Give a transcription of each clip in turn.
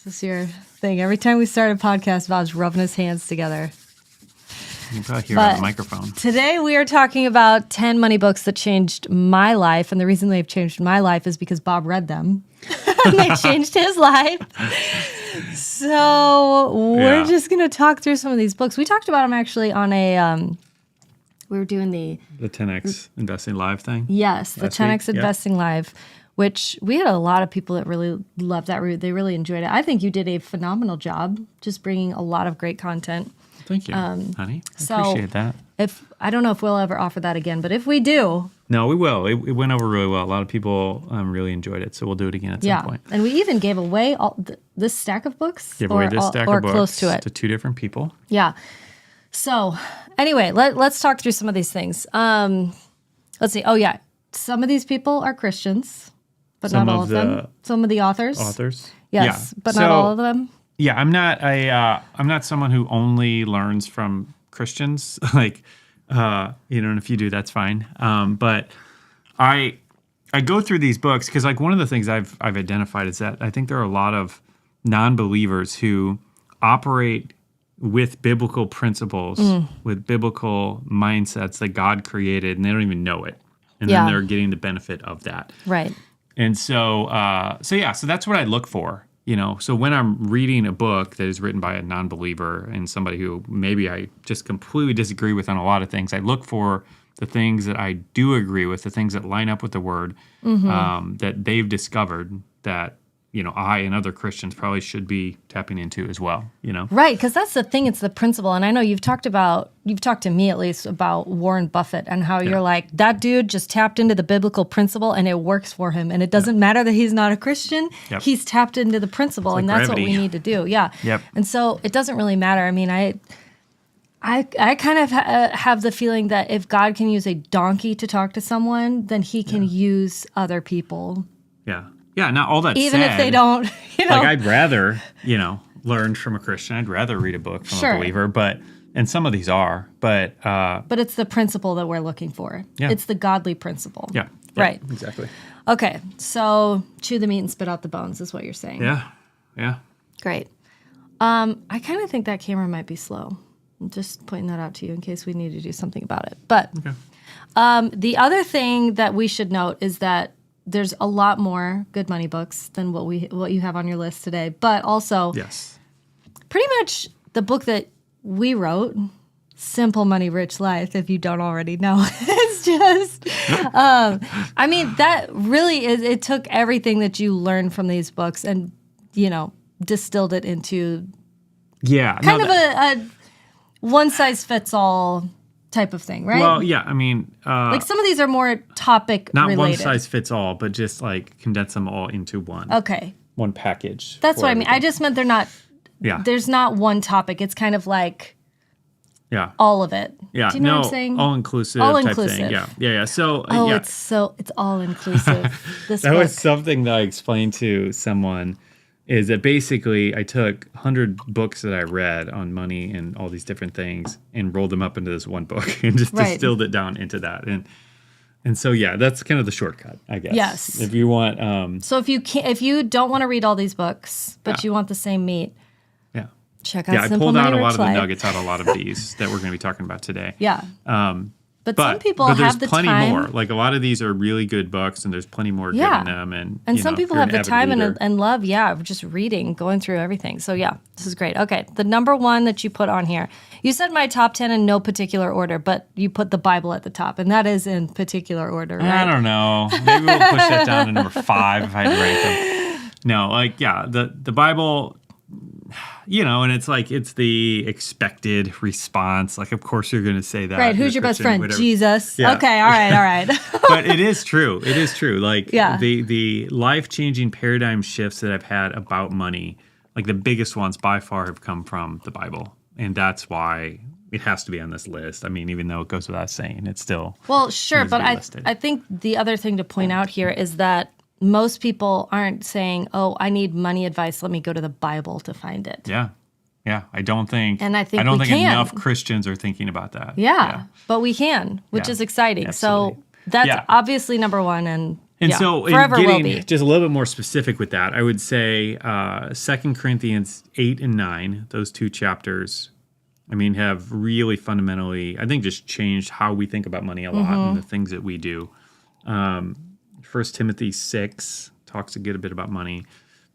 is your thing. Every time we start a podcast, Bob's rubbing his hands together. You can probably hear it on the microphone. Today we are talking about 10 money books that changed my life. And the reason they've changed my life is because Bob read them. And they changed his life. So we're just going to talk through some of these books. We talked about them actually on a... we were doing the 10X Investing Live thing? Yes, the 10X Investing Live, which we had a lot of people that really loved that route. They really enjoyed it. I think you did a phenomenal job just bringing a lot of great content. Thank you, honey. I appreciate that. I don't know if we'll ever offer that again, but if we do... No, we will. It went over really well. A lot of people really enjoyed it, so we'll do it again at some point. And we even gave away this stack of books? Give away this stack of books close to it. To 2 different people. Yeah. So anyway, let's talk through some of these things. Let's see. Oh, yeah. Some of these people are Christians, but not all of them. Some of the authors. Yes, but not all of them. Yeah, I'm not someone who only learns from Christians. And if you do, that's fine. But I go through these books because one of the things I've identified is that I think there are a lot of non-believers who operate with biblical principles, with biblical mindsets that God created, and they don't even know it. And then they're getting the benefit of that. Right. And so that's what I look for. So when I'm reading a book that is written by a non-believer and somebody who maybe I just completely disagree with on a lot of things, I look for the things that I do agree with, the things that line up with the Word, that they've discovered that, I and other Christians probably should be tapping into as well, Right, because that's the thing. It's the principle. And I know you've talked to me at least about Warren Buffett and how you're like, that dude just tapped into the biblical principle and it works for him. And it doesn't matter that he's not a Christian. Yep. He's tapped into the principle, and that's gravity. What we need to do. Yeah. Yep. And so it doesn't really matter. I mean, I kind of have the feeling that if God can use a donkey to talk to someone, then he can use other people. Yeah. Yeah, now all that even said, if they don't, I'd rather, learn from a Christian. I'd rather read a book from a believer, and some of these are, but it's the principle that we're looking for. Yeah. It's the godly principle. Yeah. Right. Exactly. Okay, so chew the meat and spit out the bones is what you're saying. Yeah. Yeah. Great. I kind of think that camera might be slow. I'm just pointing that out to you in case we need to do something about it. But the other thing that we should note is that there's a lot more good money books than what you have on your list today. But also, pretty much the book that we wrote, Simple Money, Rich Life, if you don't already know. It's just, that really is, it took everything that you learned from these books and, distilled it into kind of a one-size-fits-all type of thing, right? Well, yeah, I mean... some of these are more topic not related. Not one size fits all, but just condense them all into one. Okay. One package. That's what I mean. I just meant they're not... Yeah. There's not one topic. It's kind of yeah, all of it. Yeah. Do you know what I'm saying? All-inclusive type thing. Yeah. So, it's all-inclusive. This that book. was something that I explained to someone, is that basically I took 100 books that I read on money and all these different things and rolled them up into this one book and just distilled it down into that. And so, that's kind of the shortcut, I guess. Yes. If you want... so if you don't want to read all these books, but you want the same meat, check out Simple Money, I pulled out a lot of Life. the nuggets out of a lot of these that we're going to be talking about today. Yeah. But some people have the time. But there's plenty more. A lot of these are really good books, and there's plenty more good in them. And some people have the time and love, just reading, going through everything. So, this is great. Okay, the number one that you put on here. You said my top 10 in no particular order, but you put the Bible at the top, and that is in particular order, right? I don't know. Maybe we'll push that down to number 5 if I had to rank them. No, the Bible... and it's the expected response. Of course you're going to say that. Right, who's your best friend? Whatever. Jesus. Yeah. Okay, all right. But it is true. The life-changing paradigm shifts that I've had about money, the biggest ones by far have come from the Bible. And that's why it has to be on this list. I mean, even though it goes without saying, it's still... Well, sure, but I think the other thing to point out here is that most people aren't saying, I need money advice. Let me go to the Bible to find it. Yeah. Yeah. I don't think enough Christians are thinking about that. Yeah. But we can, which is exciting. Absolutely. So that's obviously number one. And And Yeah, so forever in will getting be. just a little bit more specific with that, I would say 2 Corinthians 8 and 9, those two chapters, I mean, have really fundamentally, I think, just changed how we think about money a lot and the things that we do. 1 Timothy 6 talks a good bit about money.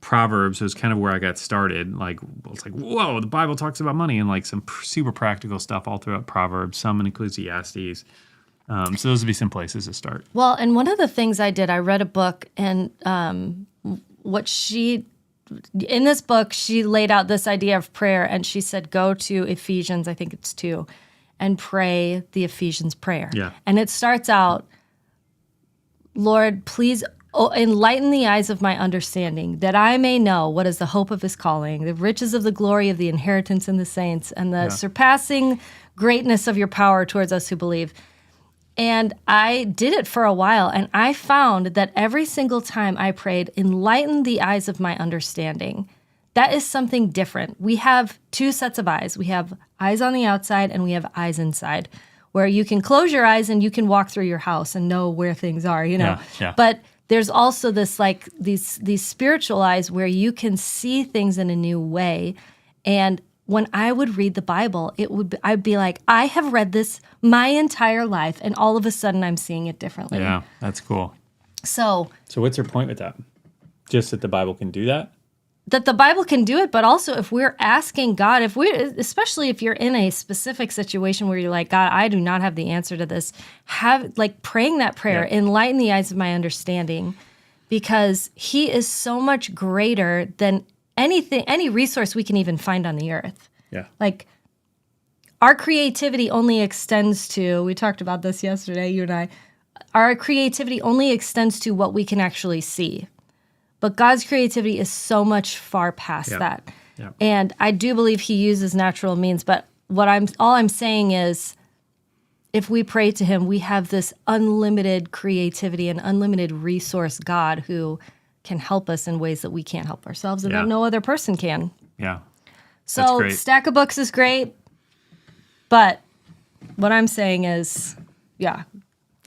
Proverbs was kind of where I got started. Like, it's like, whoa, the Bible talks about money, and like some super practical stuff all throughout Proverbs, some in Ecclesiastes. So those would be some places to start. Well, and one of the things I did, I read a book, and in this book, she laid out this idea of prayer, and she said, go to Ephesians, I think it's 2, and pray the Ephesians Prayer. Yeah. And it starts out, Lord, please enlighten the eyes of my understanding, that I may know what is the hope of his calling, the riches of the glory of the inheritance in the saints, and the surpassing greatness of your power towards us who believe. And I did it for a while, and I found that every single time I prayed, enlighten the eyes of my understanding, that is something different. We have two sets of eyes. We have eyes on the outside, and we have eyes inside, where you can close your eyes and you can walk through your house and know where things are, you know. Yeah. But there's also this, like, these spiritual eyes where you can see things in a new way. And when I would read the Bible, I'd be like, I have read this my entire life, and all of a sudden I'm seeing it differently. Yeah, that's cool. So what's your point with that? Just that the Bible can do that? That the Bible can do it, but also if we're asking God, especially if you're in a specific situation where you're like, God, I do not have the answer to this, praying that prayer, enlighten the eyes of my understanding, because he is so much greater than any resource we can even find on the earth. Yeah. Like, our creativity only extends to, we talked about this yesterday, you and I, our creativity only extends to what we can actually see. But God's creativity is so much far past that. Yeah. And I do believe he uses natural means, but all I'm saying is, if we pray to him, we have this unlimited creativity and unlimited resource God who can help us in ways that we can't help ourselves and that no other person can. Yeah. So Stack of Books is great, but what I'm saying is,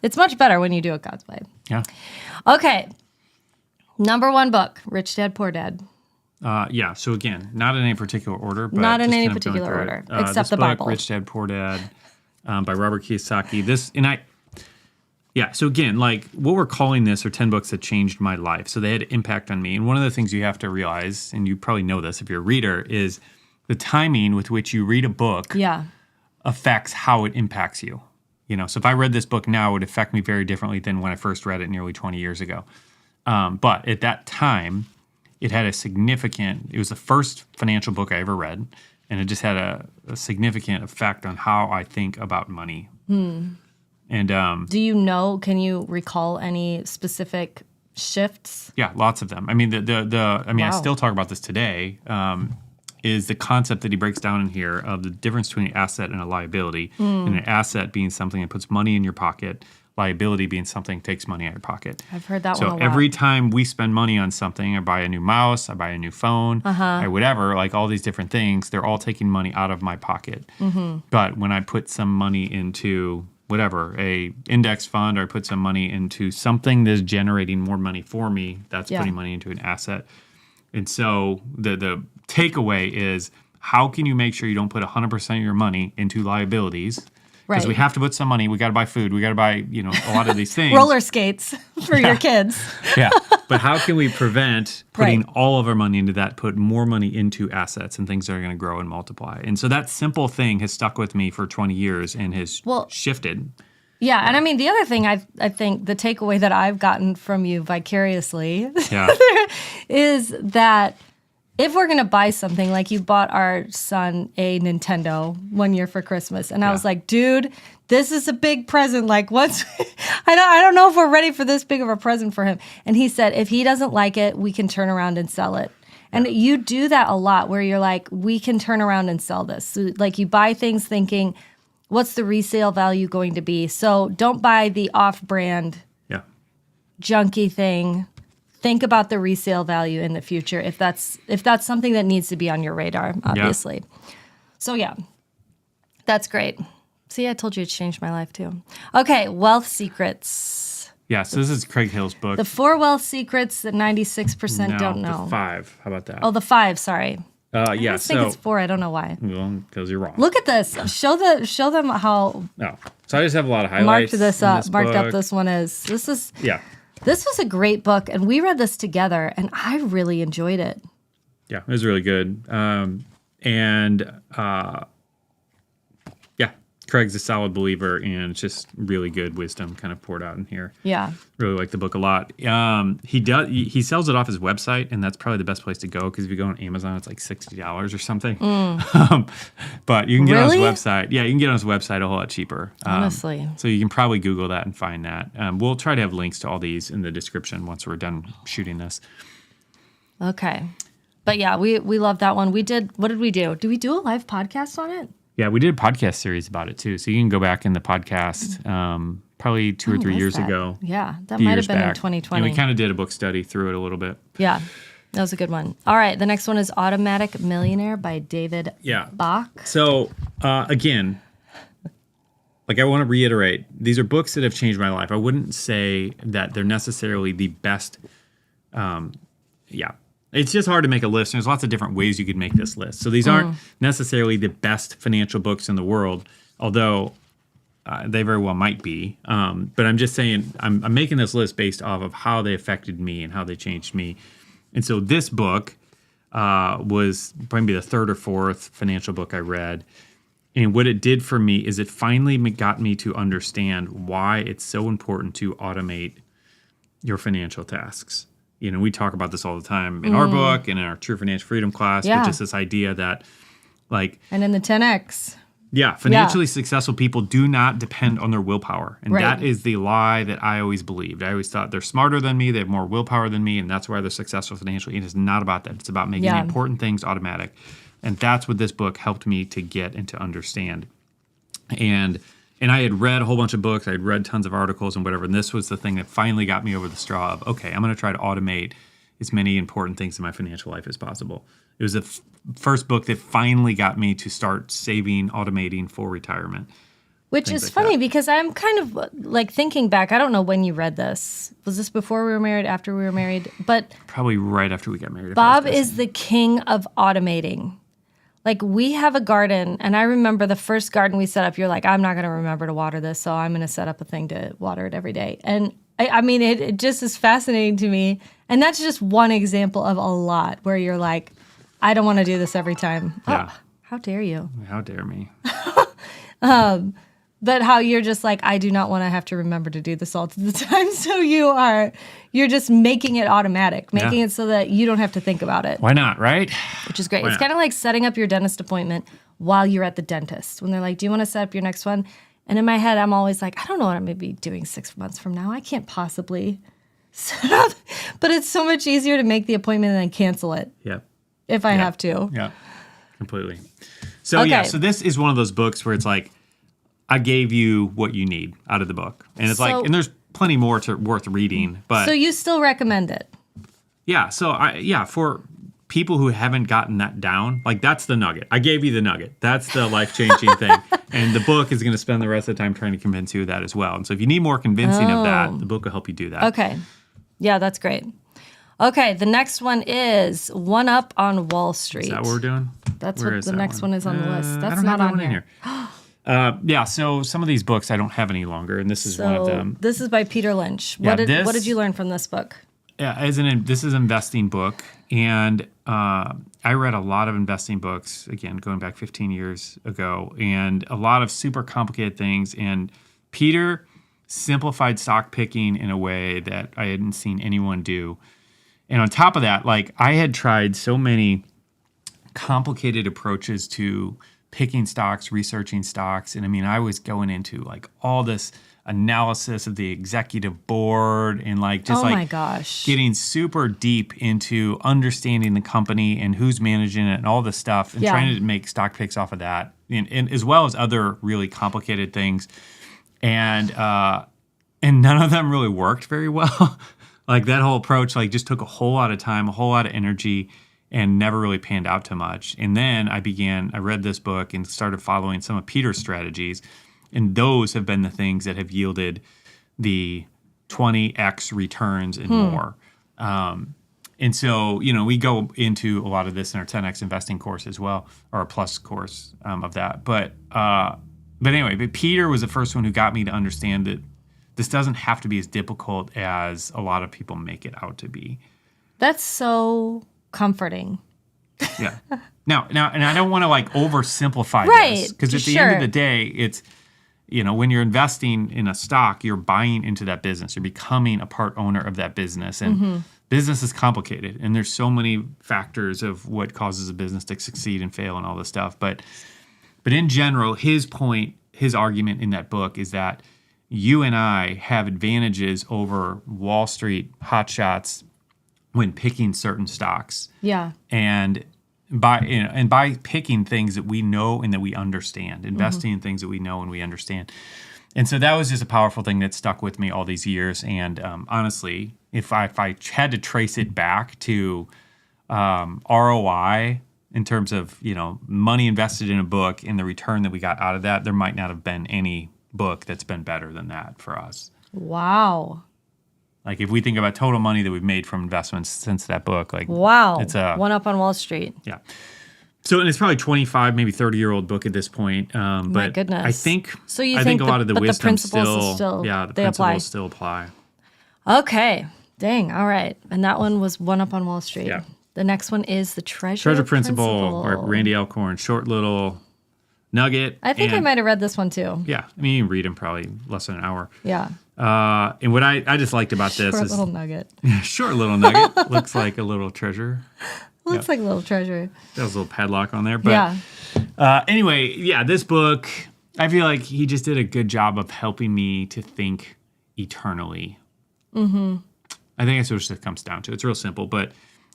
it's much better when you do it God's way. Yeah. Okay. Number 1 book, Rich Dad, Poor Dad. So again, not in any particular order, but not in just any kind of going particular through order, it. except this the book, Bible. Rich Dad, Poor Dad, by Robert Kiyosaki. So again, like what we're calling this are 10 books that changed my life. So they had impact on me. And one of the things you have to realize, and you probably know this if you're a reader, is the timing with which you read a book affects how it impacts you. You know, so if I read this book now, it would affect me very differently than when I first read it nearly 20 years ago. But at that time, it had it was the first financial book I ever read, and it just had a significant effect on how I think about money. And can you recall any specific shifts? Yeah, lots of them. I mean, I Wow. still talk about this today, is the concept that he breaks down in here of the difference between an asset and a liability, and an asset being something that puts money in your pocket, liability being something that takes money out of your pocket. I've heard that one a lot. So every time we spend money on something, I buy a new mouse, I buy a new phone, I whatever, like all these different things, they're all taking money out of my pocket. But when I put some money into whatever, a index fund, or I put some money into something that's generating more money for me, that's putting money into an asset. And so the takeaway is, how can you make sure you don't put 100% of your money into liabilities? Because we have to put some money. We got to buy food. We got to buy, a lot of these things. Roller skates for your kids. But how can we prevent putting all of our money into that, put more money into assets and things that are going to grow and multiply? And so that simple thing has stuck with me for 20 years and has shifted. Yeah, and I mean, the other thing I think the takeaway that I've gotten from you vicariously is that if we're going to buy something, like you bought our son a Nintendo one year for Christmas, and I was like, dude, this is a big present. Like, I don't know if we're ready for this big of a present for him. And he said, if he doesn't like it, we can turn around and sell it. And you do that a lot, where you're like, we can turn around and sell this. So, like, you buy things thinking, what's the resale value going to be? So don't buy the off-brand junky thing. Think about the resale value in the future, if that's something that needs to be on your radar, obviously. So that's great. See, I told you it changed my life too. Okay, Wealth Secrets Yeah, so this is Craig Hill's book. The 4 wealth secrets that 96% don't know. The 5. How about that? Oh, the 5, sorry. I think it's 4. I don't know why. Well, because you're wrong. Look at this. Show them how No. So I just have a lot of highlights. Marked up this one is. This was a great book, and we read this together, and I really enjoyed it. Yeah, it was really good. Craig's a solid believer, and it's just really good wisdom kind of poured out in here. Yeah. Really like the book a lot. He sells it off his website, and that's probably the best place to go, because if you go on Amazon, it's like $60 or something. But you can get on his website. Yeah, you can get on his website a whole lot cheaper. Honestly. So you can probably Google that and find that. We'll try to have links to all these in the description once we're done shooting this. Okay. But yeah, we love that one. What did we do? Did we do a live podcast on it? Yeah, we did a podcast series about it too. So you can go back in the podcast probably 2 or 3 years ago. Yeah, that might have been in 2020. And we kind of did a book study through it a little bit. Yeah, that was a good one. All right, the next one is Automatic Millionaire by David Bach. So again, I want to reiterate, these are books that have changed my life. I wouldn't say that they're necessarily the best. It's just hard to make a list. There's lots of different ways you could make this list. So these aren't necessarily the best financial books in the world, although they very well might be. But I'm just saying, I'm making this list based off of how they affected me and how they changed me. And so this book was probably the 3rd or 4th financial book I read. And what it did for me is it finally got me to understand why it's so important to automate your financial tasks. You know, we talk about this all the time in our book and in our True Financial Freedom class, but just this idea that, and in the 10X. Yeah, financially successful people do not depend on their willpower. And that is the lie that I always believed. I always thought they're smarter than me, they have more willpower than me, and that's why they're successful financially. And it's not about that. It's about making the important things automatic. And that's what this book helped me to get and to understand. And I had read a whole bunch of books. I had read tons of articles and whatever. And this was the thing that finally got me over the straw of, okay, I'm going to try to automate as many important things in my financial life as possible. It was the first book that finally got me to start saving, automating for retirement. Which is funny because I'm kind of thinking back. I don't know when you read this. Was this before we were married, after we were married? But probably right after we got married. Bob is the king of automating. We have a garden, and I remember the first garden we set up, you're like, I'm not going to remember to water this, so I'm going to set up a thing to water it every day. And I mean, it just is fascinating to me. And that's just one example of a lot where you're like, I don't want to do this every time. Yeah. Oh, how dare you? How dare me? But how you're just like, I do not want to have to remember to do this all the time. So you're just making it automatic, making it so that you don't have to think about it. Why not, right? Which is great. It's kind of like setting up your dentist appointment while you're at the dentist. When they're like, do you want to set up your next one? And in my head, I'm always like, I don't know what I'm going to be doing 6 months from now. I can't possibly set up. But it's so much easier to make the appointment and then cancel it. Yep. If I have to. Yeah, completely. So so this is one of those books where it's like, I gave you what you need out of the book. And it's and there's plenty more worth reading. But so you still recommend it? Yeah. So for people who haven't gotten that down, that's the nugget. I gave you the nugget. That's the life-changing thing. And the book is going to spend the rest of the time trying to convince you of that as well. And so if you need more convincing of that, the book will help you do that. Okay. Yeah, that's great. Okay, the next one is One Up on Wall Street. Is that what we're doing? That's what the next one is on the list. That's not on here. So some of these books I don't have any longer, and this is one of them. This is by Peter Lynch. What did you learn from this book? Yeah, this is an investing book, and I read a lot of investing books, again, going back 15 years ago, and a lot of super complicated things, and Peter simplified stock picking in a way that I hadn't seen anyone do. And on top of that, I had tried so many complicated approaches to picking stocks, researching stocks. And I mean, I was going into all this analysis of the executive board and my gosh, getting super deep into understanding the company and who's managing it and all this stuff and trying to make stock picks off of that. And as well as other really complicated things. And none of them really worked very well. That whole approach just took a whole lot of time, a whole lot of energy, and never really panned out too much. And then I read this book and started following some of Peter's strategies. And those have been the things that have yielded the 20x returns and more. And so, we go into a lot of this in our 10x investing course as well, or a plus course of that. But anyway, Peter was the first one who got me to understand that this doesn't have to be as difficult as a lot of people make it out to be. That's so comforting. Yeah. Now, and I don't want to oversimplify Right, this, because at the end of the day, it's, when you're investing in a stock, you're buying into that business. You're becoming a part owner of that business. And business is complicated. And there's so many factors of what causes a business to succeed and fail and all this stuff. But in general, his argument in that book is that you and I have advantages over Wall Street hotshots when picking certain stocks. Yeah. And by picking things that we know and that we understand, investing in things that we know and we understand. And so that was just a powerful thing that stuck with me all these years. And honestly, if I had to trace it back to ROI in terms of, money invested in a book and the return that we got out of that, there might not have been any book that's been better than that for us. Wow. Like if we think about total money that we've made from investments since that book, wow, it's a One Up on Wall Street. Yeah. So, and it's probably 25, maybe 30-year-old book at this point. My But goodness. I think, So you I think think a lot of the wisdom principles the they principles apply. still apply. Okay. Dang. All right. And that one was One Up on Wall Street. Yeah. The next one is the Treasure Principle, or Randy Alcorn, short little nugget. I think I might have read this one too. Yeah. I mean, you can read them probably less than an hour. Yeah. And what I just liked about this Short is little nugget. short little nugget. Looks like a little treasure. Looks like a little treasure. That was a little padlock on there. But anyway, this book, I feel like he just did a good job of helping me to think eternally. Mm-hmm. I think that's what it comes down to. It's real simple, but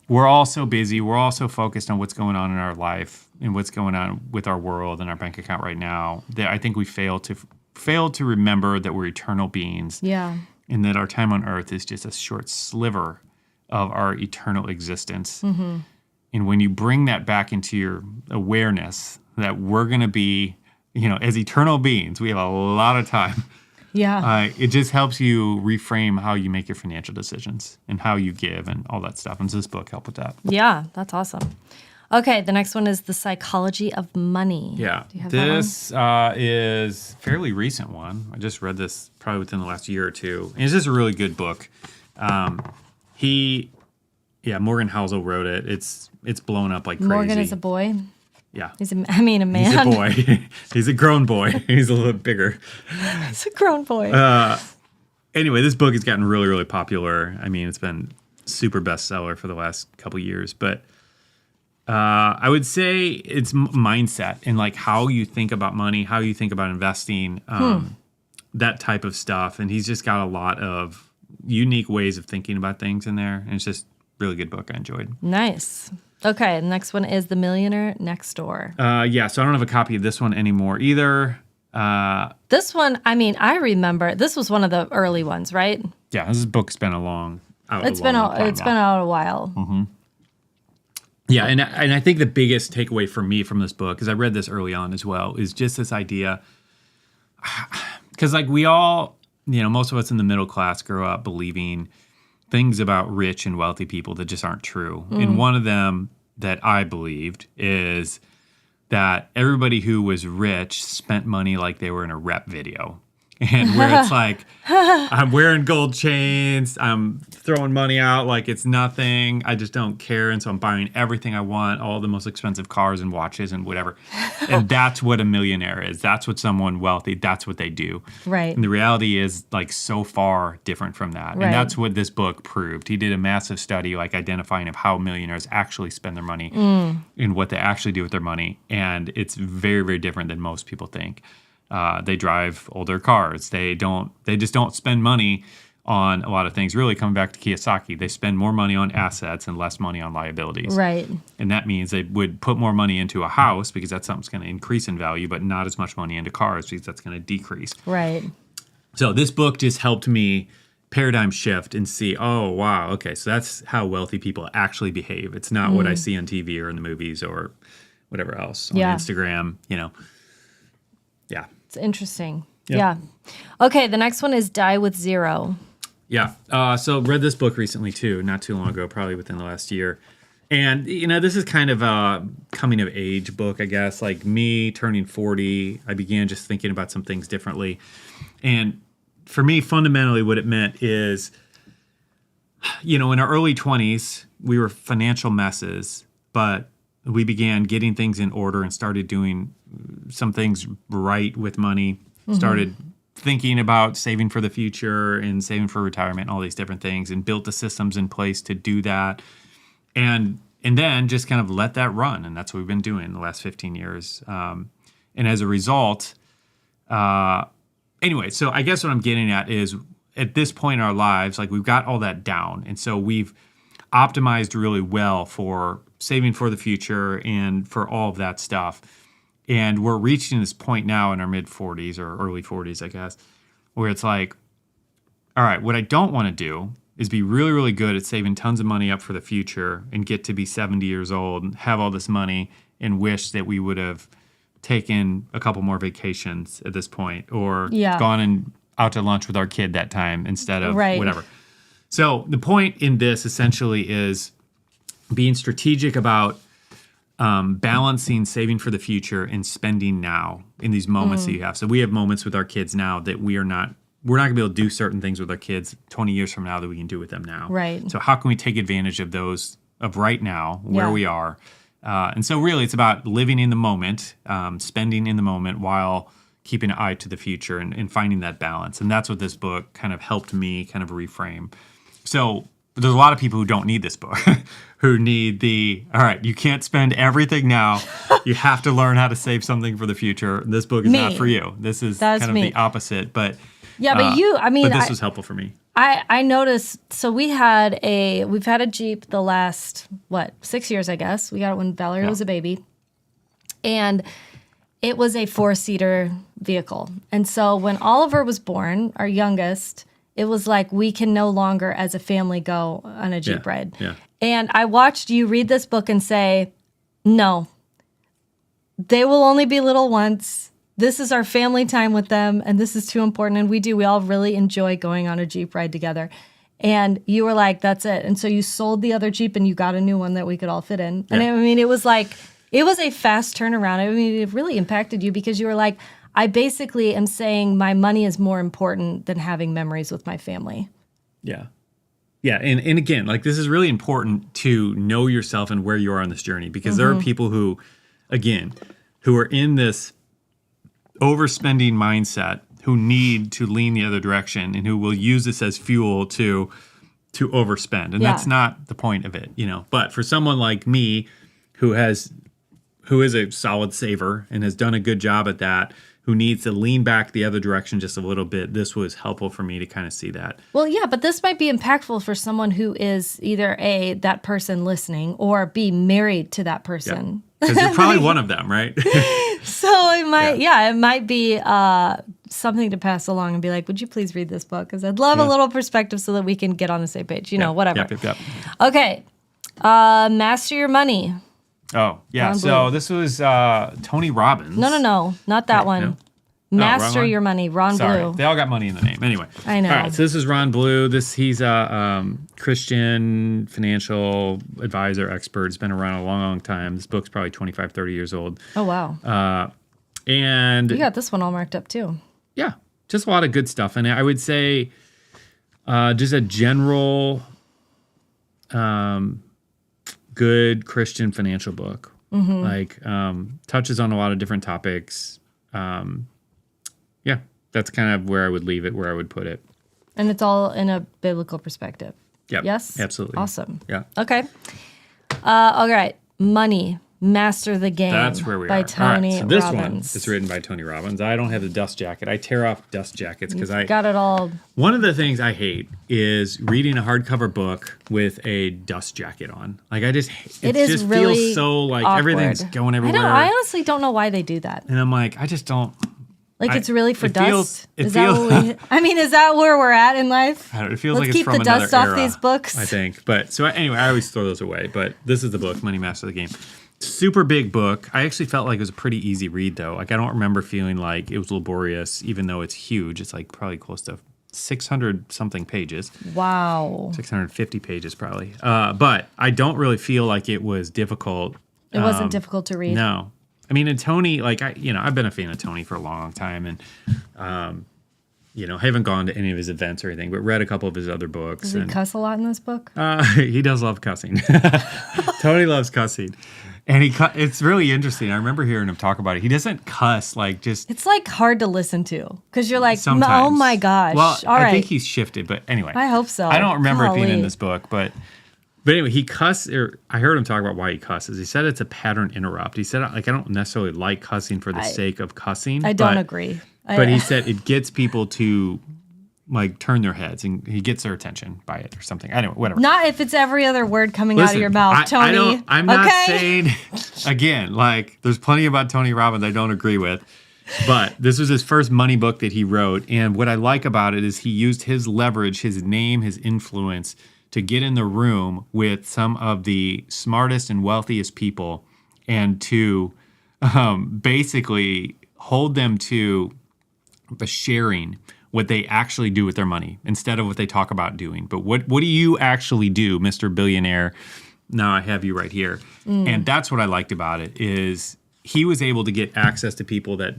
we're all so busy. We're all so focused on what's going on in our life and what's going on with our world and our bank account right now that I think we fail to remember that we're eternal beings. Yeah. And that our time on earth is just a short sliver of our eternal existence. Mm-hmm. And when you bring that back into your awareness that we're going to be, as eternal beings, we have a lot of time. Yeah. It just helps you reframe how you make your financial decisions and how you give and all that stuff. And so this book helped with that. Yeah, that's awesome. Okay, the next one is The Psychology of Money. Yeah. Do you have this is a fairly recent one. I just read this probably within the last year or two. And it's just a really good book. Morgan Housel wrote it. It's blown up like crazy. Morgan is a boy? Yeah. A man. He's a boy. He's a grown boy. He's a little bit bigger. He's a grown boy. Anyway, this book has gotten really, really popular. I mean, it's been super bestseller for the last couple years. But I would say it's mindset and how you think about money, how you think about investing, that type of stuff. And he's just got a lot of unique ways of thinking about things in there. And it's just a really good book. I enjoyed. Nice. Okay, the next one is The Millionaire Next Door. So I don't have a copy of this one anymore either. This one, I remember, this was one of the early ones, right? Yeah, this book's been It's been out a while. Mm-hmm. Yeah, and I think the biggest takeaway for me from this book, because I read this early on as well, is just this idea, because we all, most of us in the middle class grow up believing things about rich and wealthy people that just aren't true. And one of them that I believed is that everybody who was rich spent money like they were in a rep video. And where it's I'm wearing gold chains, I'm throwing money out like it's nothing, I just don't care, and so I'm buying everything I want, all the most expensive cars and watches and whatever. And that's what a millionaire is. That's what someone wealthy, that's what they do. Right. And the reality is so far different from that. Right. And that's what this book proved. He did a massive study identifying of how millionaires actually spend their money and what they actually do with their money. And it's very, very different than most people think. They drive older cars. They just don't spend money on a lot of things. Really, coming back to Kiyosaki, they spend more money on assets and less money on liabilities. Right. And that means they would put more money into a house because that's something that's going to increase in value, but not as much money into cars because that's going to decrease. Right. So this book just helped me paradigm shift and see, oh, wow, okay, so that's how wealthy people actually behave. It's not what I see on TV or in the movies or whatever else on Instagram, Yeah. It's interesting. Yep. Yeah. Okay, the next one is Die with Zero. Yeah. So read this book recently too, not too long ago, probably within the last year. And, this is kind of a coming of age book, I guess. Like me turning 40, I began just thinking about some things differently. And for me, fundamentally, what it meant is, in our early 20s, we were financial messes, but we began getting things in order and started doing some things right with money, started thinking about saving for the future and saving for retirement and all these different things, and built the systems in place to do that. And then just kind of let that run. And that's what we've been doing the last 15 years. And as a result, anyway, so I guess what I'm getting at is at this point in our lives, like we've got all that down. And so we've optimized really well for saving for the future and for all of that stuff. And we're reaching this point now in our mid 40s or early 40s, I guess, where it's like, all right, what I don't want to do is be really, really good at saving tons of money up for the future and get to be 70 years old and have all this money and wish that we would have taken a couple more vacations at this point or gone and out to lunch with our kid that time instead of whatever. So the point in this essentially is being strategic about balancing saving for the future and spending now in these moments that you have. So we have moments with our kids now that we're not going to be able to do certain things with our kids 20 years from now that we can do with them now. Right. So how can we take advantage of those, of right now, where we are? And so really it's about living in the moment, spending in the moment while keeping an eye to the future and finding that balance. And that's what this book kind of helped me kind of reframe. So there's a lot of people who don't need this book, who need all right, you can't spend everything now. You have to learn how to save something for the future. This book is not for you. This is kind of the opposite. But but this was helpful for me. I noticed, so we've had a Jeep the last, 6 years, I guess. We got it when Valerie was a baby. And it was a 4-seater vehicle. And so when Oliver was born, our youngest, it was like we can no longer as a family go on a Jeep ride. Yeah. And I watched you read this book and say, no, they will only be little once. This is our family time with them, and this is too important. And we all really enjoy going on a Jeep ride together. And you were like, that's it. And so you sold the other Jeep and you got a new one that we could all fit in. And I mean, it was a fast turnaround. I mean, it really impacted you because you were like, I basically am saying my money is more important than having memories with my family. Yeah. Yeah. And again, like this is really important to know yourself and where you are on this journey, because there are people who are in this overspending mindset, who need to lean the other direction and who will use this as fuel to overspend. And that's not the point of it, But for someone like me who is a solid saver and has done a good job at that, who needs to lean back the other direction just a little bit, this was helpful for me to kind of see that. Well, yeah, but this might be impactful for someone who is either A, that person listening, or B, married to that person. Because you're probably one of them, right? So it might be something to pass along and be like, would you please read this book? Because I'd love a little perspective so that we can get on the same page, whatever. Yep. Okay, Master Your Money. Oh, yeah. So this was Tony Robbins. No, not that one. No? Master Your Money, Ron Blue. They all got money in the name. Anyway. I know. All right, so this is Ron Blue. He's a Christian financial advisor expert. He's been around a long, long time. This book's probably 25, 30 years old. Oh, wow. And you got this one all marked up, too. Yeah, just a lot of good stuff. And I would say just a general good Christian financial book. Like touches on a lot of different topics. That's kind of where I would leave it, where I would put it. And it's all in a biblical perspective. Yep. Yes? Absolutely. Awesome. Yeah. Okay. All right. Money, Master the Game. That's where we by are. Tony so this Robbins. one is written by Tony Robbins. I don't have the dust jacket. I tear off dust jackets because I got it all. One of the things I hate is reading a hardcover book with a dust jacket on. Like it just really feels so like awkward. Everything's going everywhere. I honestly don't know why they do that. And I'm like, I just don't. Like it's really for dust? Is that where we're at in life? I don't know, it feels Let's like it's keep from the another dust off era, these books. I think. But so anyway, I always throw those away. But this is the book, Money Master the Game. Super big book. I actually felt like it was a pretty easy read though. Like I don't remember feeling like it was laborious, even though it's huge. It's like probably close to 600 something pages. Wow. 650 pages probably. But I don't really feel like it was difficult. It wasn't difficult to read. No. I mean, and Tony, like I've been a fan of Tony for a long time, and I haven't gone to any of his events or anything, but read a couple of his other books. Does he cuss a lot in this book? He does love cussing. Tony loves cussing. And it's really interesting. I remember hearing him talk about it. He doesn't cuss like just... It's like hard to listen to because you're like, sometimes. Oh my gosh. Well, all right. I think he's shifted, but anyway. I hope so. I don't remember it being in Golly. this book, but anyway, he cussed. I heard him talk about why he cusses. He said it's a pattern interrupt. He said, like, I don't necessarily like cussing for the sake of cussing. I don't agree. But he said it gets people to like turn their heads, and he gets their attention by it or something. Anyway, whatever. Not if it's every other word coming out of your mouth, Tony. I'm not saying, again, like there's plenty about Tony Robbins I don't agree with, but this was his first money book that he wrote. And what I like about it is he used his leverage, his name, his influence to get in the room with some of the smartest and wealthiest people and to basically hold them to the sharing what they actually do with their money instead of what they talk about doing. But what do you actually do, Mr. Billionaire? Now I have you right here. And that's what I liked about it is he was able to get access to people that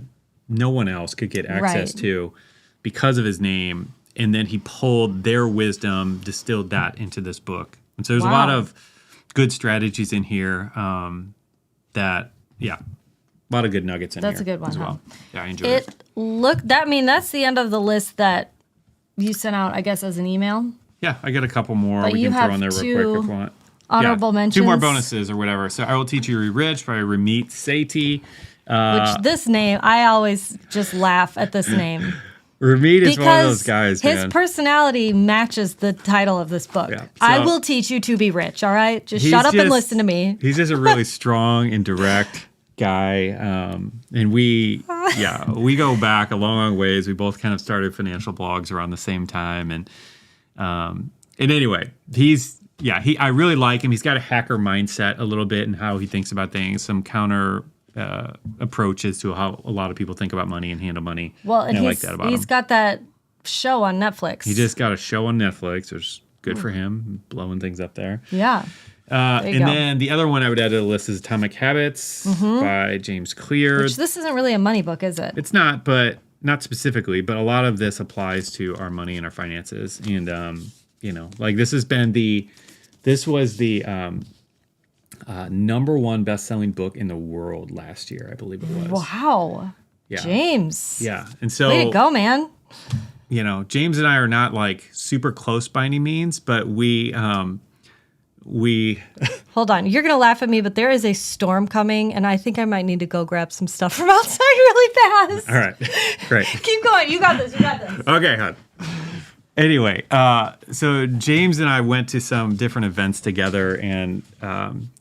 no one else could get access to because of his name. And then he pulled their wisdom, distilled that into this book. And so there's a lot of good strategies in here a lot of good nuggets in here. That's a good one as well. huh? Yeah, I enjoyed it. That's the end of the list that you sent out, I guess, as an email. Yeah, I got a couple more But we you can throw have on there real quick if you want. Honorable mentions. 2 more bonuses or whatever. So I Will Teach You to Be Rich by Ramit Sethi. Which this name, I always just laugh at this name. Ramit is one of those guys, his man. personality matches the title of this book. Yeah. I So- will teach you to be rich, all right? Just shut up and listen to me. He's just a really strong and direct guy. And we go back a long ways. We both kind of started financial blogs around the same time. And anyway, I really like him. He's got a hacker mindset a little bit and how he thinks about things, some counter approaches to how a lot of people think about money and handle money. Well, and I like that about him. he's got that show on Netflix. He just got a show on Netflix, which is good for him, blowing things up there. Yeah. And then the other one I would add to the list is Atomic Habits by James Clear. Which this isn't really a money book, is it? It's not, but not specifically, but a lot of this applies to our money and our finances. And, like this was the #1 best-selling book in the world last year, I believe it was. Wow. Yeah. James. Yeah. And so, Way to go, man. James and I are not like super close by any means, but we Hold on. You're going to laugh at me, but there is a storm coming, and I think I might need to go grab some stuff from outside really fast. all right, great. Keep going. You got this. Okay, hon. Anyway, so James and I went to some different events together, and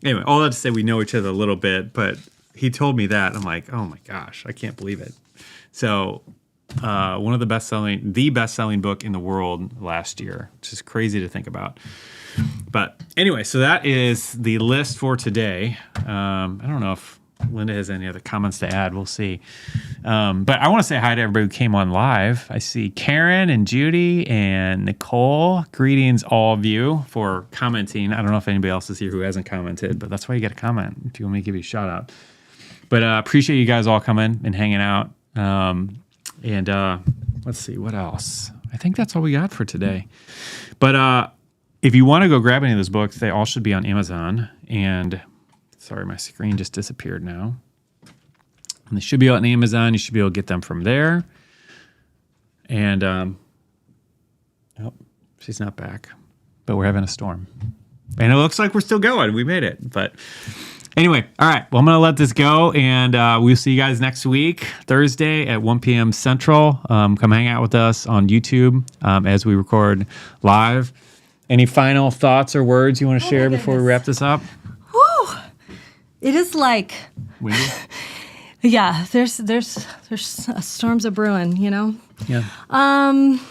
anyway, all that to say, we know each other a little bit, but he told me that, and I'm like, oh my gosh, I can't believe it. So one of the best-selling book in the world last year, which is crazy to think about. But anyway, so that is the list for today. I don't know if Linda has any other comments to add. We'll see. But I want to say hi to everybody who came on live. I see Karen and Judy and Nicole. Greetings, all of you, for commenting. I don't know if anybody else is here who hasn't commented, but that's why you got to comment if you want me to give you a shout out. But appreciate you guys all coming and hanging out. And let's see, what else? I think that's all we got for today. But if you want to go grab any of those books, they all should be on Amazon. And sorry, my screen just disappeared now. And they should be on Amazon. You should be able to get them from there. And, oh, she's not back. But we're having a storm. And it looks like we're still going. We made it. But anyway, all right. Well, I'm going to let this go. And we'll see you guys next week, Thursday at 1 p.m. Central. Come hang out with us on YouTube as we record live. Any final thoughts or words you want to share before we wrap this up? Whew. It is like, Windy? yeah, there's storms a brewing, Yeah. I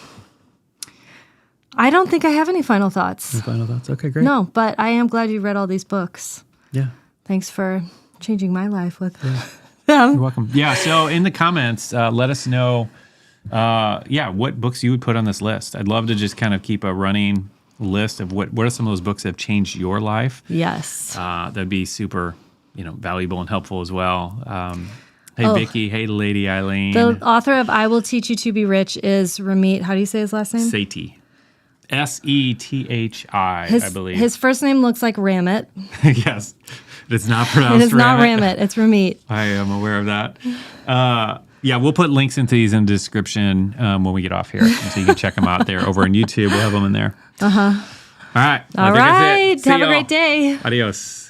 don't think I have any final thoughts. Any final thoughts? Okay, great. No, but I am glad you read all these books. Yeah. Thanks for changing my life with them. You're welcome. Yeah, so in the comments, let us know what books you would put on this list. I'd love to just kind of keep a running list of what are some of those books that have changed your life. Yes. That'd be super, valuable and helpful as well. Hey, Vicky. Hey, Lady Eileen. The author of I Will Teach You to Be Rich is Ramit. How do you say his last name? Sethi. Sethi, I believe. His first name looks like Ramit. Yes. It's not pronounced It is not Ramit. It's Ramit. I am aware of that. We'll put links into these in the description when we get off here. So you can check them out there over on YouTube. We'll have them in there. Uh-huh. All right. All right. Have a great day. Adios.